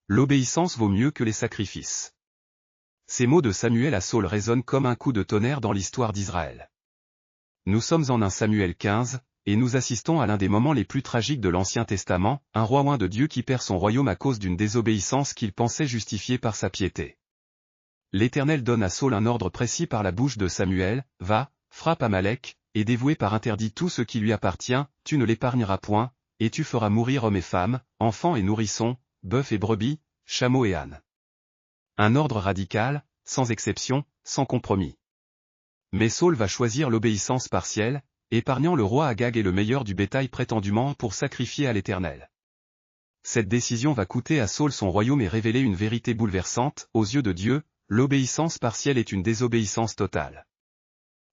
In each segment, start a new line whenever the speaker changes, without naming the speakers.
L'obéissance vaut mieux que les sacrifices. Ces mots de Samuel à Saul résonnent comme un coup de tonnerre dans l'histoire d'Israël. Nous sommes en 1 Samuel 15, et nous assistons à l'un des moments les plus tragiques de l'Ancien Testament, un roi loin de Dieu qui perd son royaume à cause d'une désobéissance qu'il pensait justifiée par sa piété. L'Éternel donne à Saul un ordre précis par la bouche de Samuel, « Va, frappe Amalek, et dévoué par interdit tout ce qui lui appartient, tu ne l'épargneras point, et tu feras mourir hommes et femmes, enfants et nourrissons, bœufs et brebis, chameaux et ânes. » Un ordre radical, sans exception, sans compromis. Mais Saul va choisir l'obéissance partielle, épargnant le roi Agag et le meilleur du bétail prétendument pour sacrifier à l'Éternel. Cette décision va coûter à Saul son royaume et révéler une vérité bouleversante, aux yeux de Dieu, l'obéissance partielle est une désobéissance totale.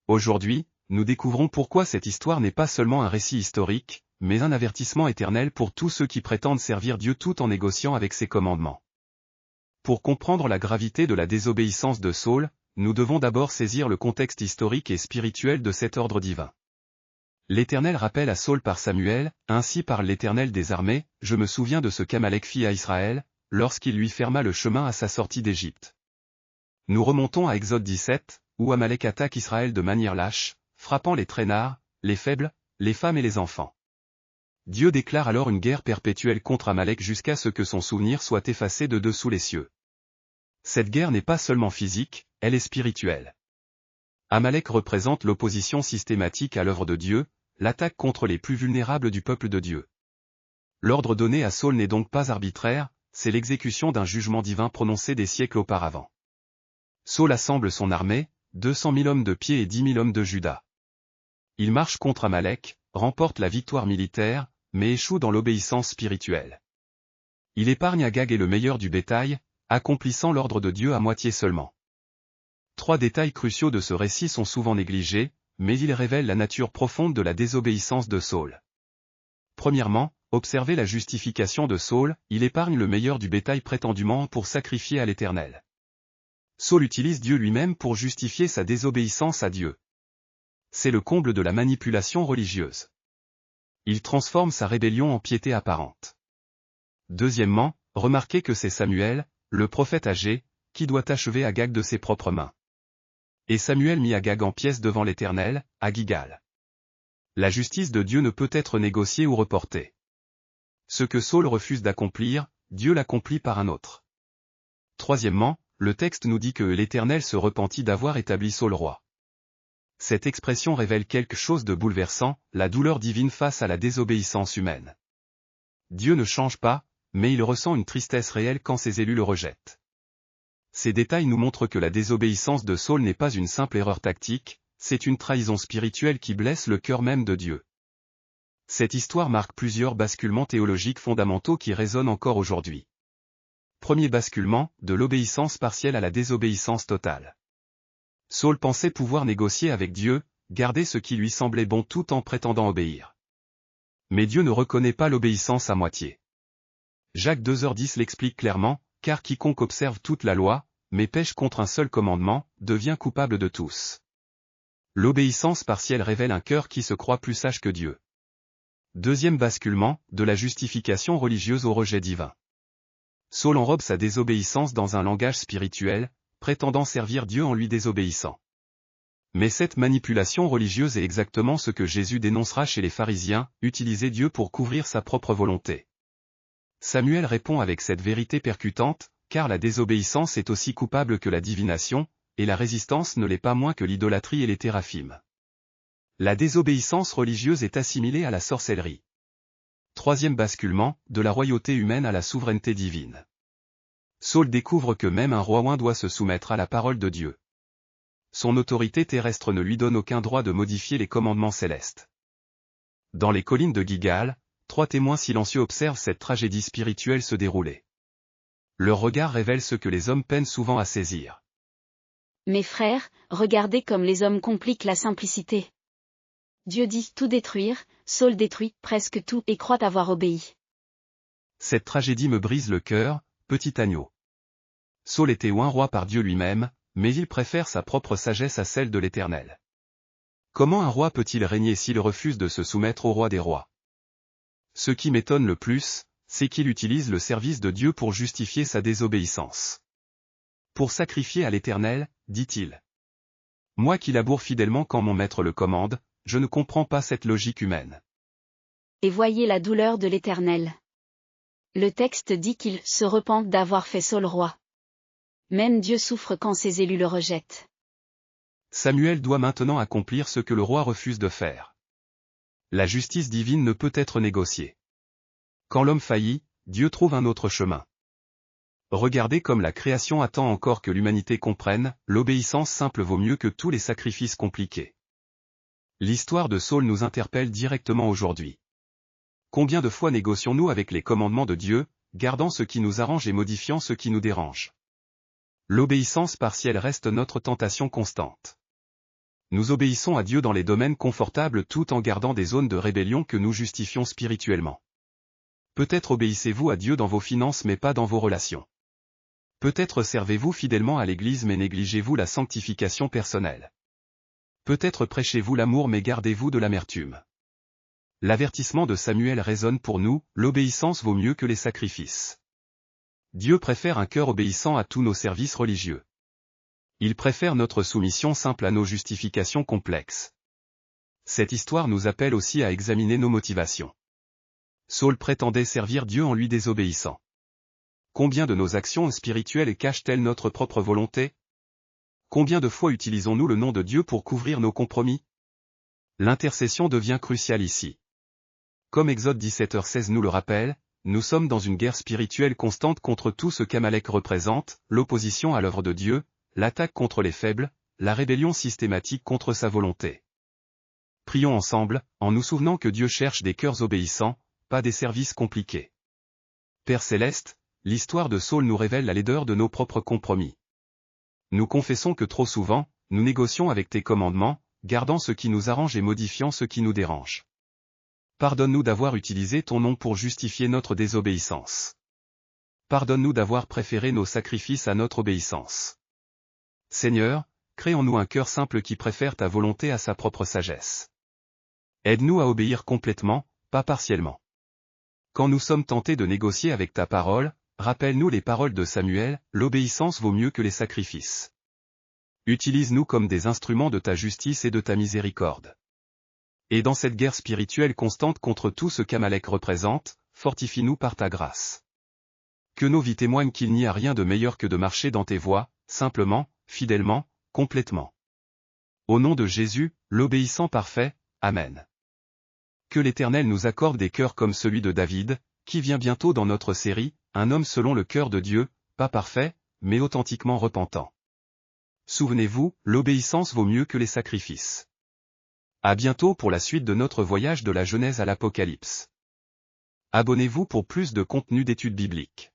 Aujourd'hui, nous découvrons pourquoi cette histoire n'est pas seulement un récit historique, mais un avertissement éternel pour tous ceux qui prétendent servir Dieu tout en négociant avec ses commandements. Pour comprendre la gravité de la désobéissance de Saul, nous devons d'abord saisir le contexte historique et spirituel de cet ordre divin. L'Éternel rappelle à Saul par Samuel, « Ainsi parle l'Éternel des armées, je me souviens de ce qu'Amalek fit à Israël, lorsqu'il lui ferma le chemin à sa sortie d'Égypte. » Nous remontons à Exode 17, où Amalek attaque Israël de manière lâche, frappant les traînards, les faibles, les femmes et les enfants. Dieu déclare alors une guerre perpétuelle contre Amalek jusqu'à ce que son souvenir soit effacé de dessous les cieux. Cette guerre n'est pas seulement physique, elle est spirituelle. Amalek représente l'opposition systématique à l'œuvre de Dieu, l'attaque contre les plus vulnérables du peuple de Dieu. L'ordre donné à Saul n'est donc pas arbitraire, c'est l'exécution d'un jugement divin prononcé des siècles auparavant. Saul assemble son armée, 200 000 hommes de pied et 10 000 hommes de Juda. Il marche contre Amalek, remporte la victoire militaire, mais échoue dans l'obéissance spirituelle. Il épargne Agag et le meilleur du bétail, accomplissant l'ordre de Dieu à moitié seulement. 3 détails cruciaux de ce récit sont souvent négligés, mais ils révèlent la nature profonde de la désobéissance de Saul. Premièrement, observez la justification de Saul, il épargne le meilleur du bétail prétendument pour sacrifier à l'Éternel. Saul utilise Dieu lui-même pour justifier sa désobéissance à Dieu. C'est le comble de la manipulation religieuse. Il transforme sa rébellion en piété apparente. Deuxièmement, remarquez que c'est Samuel, le prophète âgé, qui doit achever Agag de ses propres mains. Et Samuel mit Agag en pièces devant l'Éternel, à Gilgal. La justice de Dieu ne peut être négociée ou reportée. Ce que Saul refuse d'accomplir, Dieu l'accomplit par un autre. Troisièmement, le texte nous dit que l'Éternel se repentit d'avoir établi Saul roi. Cette expression révèle quelque chose de bouleversant, la douleur divine face à la désobéissance humaine. Dieu ne change pas, mais il ressent une tristesse réelle quand ses élus le rejettent. Ces détails nous montrent que la désobéissance de Saul n'est pas une simple erreur tactique, c'est une trahison spirituelle qui blesse le cœur même de Dieu. Cette histoire marque plusieurs basculements théologiques fondamentaux qui résonnent encore aujourd'hui. Premier basculement, de l'obéissance partielle à la désobéissance totale. Saul pensait pouvoir négocier avec Dieu, garder ce qui lui semblait bon tout en prétendant obéir. Mais Dieu ne reconnaît pas l'obéissance à moitié. Jacques 2h10 l'explique clairement, car quiconque observe toute la loi, mais pêche contre un seul commandement, devient coupable de tous. L'obéissance partielle révèle un cœur qui se croit plus sage que Dieu. Deuxième basculement, de la justification religieuse au rejet divin. Saul enrobe sa désobéissance dans un langage spirituel, prétendant servir Dieu en lui désobéissant. Mais cette manipulation religieuse est exactement ce que Jésus dénoncera chez les pharisiens, utiliser Dieu pour couvrir sa propre volonté. Samuel répond avec cette vérité percutante, car la désobéissance est aussi coupable que la divination, et la résistance ne l'est pas moins que l'idolâtrie et les téraphimes. La désobéissance religieuse est assimilée à la sorcellerie. Troisième basculement, de la royauté humaine à la souveraineté divine. Saul découvre que même un roi oint doit se soumettre à la parole de Dieu. Son autorité terrestre ne lui donne aucun droit de modifier les commandements célestes. Dans les collines de Gilgal, 3 témoins silencieux observent cette tragédie spirituelle se dérouler. Leur regard révèle ce que les hommes peinent souvent à saisir.
Mes frères, regardez comme les hommes compliquent la simplicité. Dieu dit tout détruire, Saul détruit presque tout et croit avoir obéi.
Cette tragédie me brise le cœur, petit agneau. Saul était oint roi par Dieu lui-même, mais il préfère sa propre sagesse à celle de l'Éternel. Comment un roi peut-il régner s'il refuse de se soumettre au roi des rois? Ce qui m'étonne le plus, c'est qu'il utilise le service de Dieu pour justifier sa désobéissance. Pour sacrifier à l'Éternel, dit-il. Moi qui laboure fidèlement quand mon maître le commande, je ne comprends pas cette logique humaine.
Et voyez la douleur de l'Éternel. Le texte dit qu'il se repent d'avoir fait Saul roi. Même Dieu souffre quand ses élus le rejettent.
Samuel doit maintenant accomplir ce que le roi refuse de faire. La justice divine ne peut être négociée. Quand l'homme faillit, Dieu trouve un autre chemin. Regardez comme la création attend encore que l'humanité comprenne, l'obéissance simple vaut mieux que tous les sacrifices compliqués. L'histoire de Saul nous interpelle directement aujourd'hui. Combien de fois négocions-nous avec les commandements de Dieu, gardant ce qui nous arrange et modifiant ce qui nous dérange? L'obéissance partielle reste notre tentation constante. Nous obéissons à Dieu dans les domaines confortables tout en gardant des zones de rébellion que nous justifions spirituellement. Peut-être obéissez-vous à Dieu dans vos finances mais pas dans vos relations. Peut-être servez-vous fidèlement à l'Église mais négligez-vous la sanctification personnelle. Peut-être prêchez-vous l'amour mais gardez-vous de l'amertume. L'avertissement de Samuel résonne pour nous, l'obéissance vaut mieux que les sacrifices. Dieu préfère un cœur obéissant à tous nos services religieux. Il préfère notre soumission simple à nos justifications complexes. Cette histoire nous appelle aussi à examiner nos motivations. Saul prétendait servir Dieu en lui désobéissant. Combien de nos actions spirituelles cachent-elles notre propre volonté? Combien de fois utilisons-nous le nom de Dieu pour couvrir nos compromis? L'intercession devient cruciale ici. Comme Exode 17h16 nous le rappelle, nous sommes dans une guerre spirituelle constante contre tout ce qu'Amalek représente, l'opposition à l'œuvre de Dieu, l'attaque contre les faibles, la rébellion systématique contre sa volonté. Prions ensemble, en nous souvenant que Dieu cherche des cœurs obéissants, pas des services compliqués. Père Céleste, l'histoire de Saul nous révèle la laideur de nos propres compromis. Nous confessons que trop souvent, nous négocions avec tes commandements, gardant ce qui nous arrange et modifiant ce qui nous dérange. Pardonne-nous d'avoir utilisé ton nom pour justifier notre désobéissance. Pardonne-nous d'avoir préféré nos sacrifices à notre obéissance. Seigneur, crée en nous un cœur simple qui préfère ta volonté à sa propre sagesse. Aide-nous à obéir complètement, pas partiellement. Quand nous sommes tentés de négocier avec ta parole, rappelle-nous les paroles de Samuel, l'obéissance vaut mieux que les sacrifices. Utilise-nous comme des instruments de ta justice et de ta miséricorde. Et dans cette guerre spirituelle constante contre tout ce qu'Amalek représente, fortifie-nous par ta grâce. Que nos vies témoignent qu'il n'y a rien de meilleur que de marcher dans tes voies, simplement, fidèlement, complètement. Au nom de Jésus, l'obéissant parfait, Amen. Que l'Éternel nous accorde des cœurs comme celui de David, qui vient bientôt dans notre série, un homme selon le cœur de Dieu, pas parfait, mais authentiquement repentant. Souvenez-vous, l'obéissance vaut mieux que les sacrifices. À bientôt pour la suite de notre voyage de la Genèse à l'Apocalypse. Abonnez-vous pour plus de contenu d'études bibliques.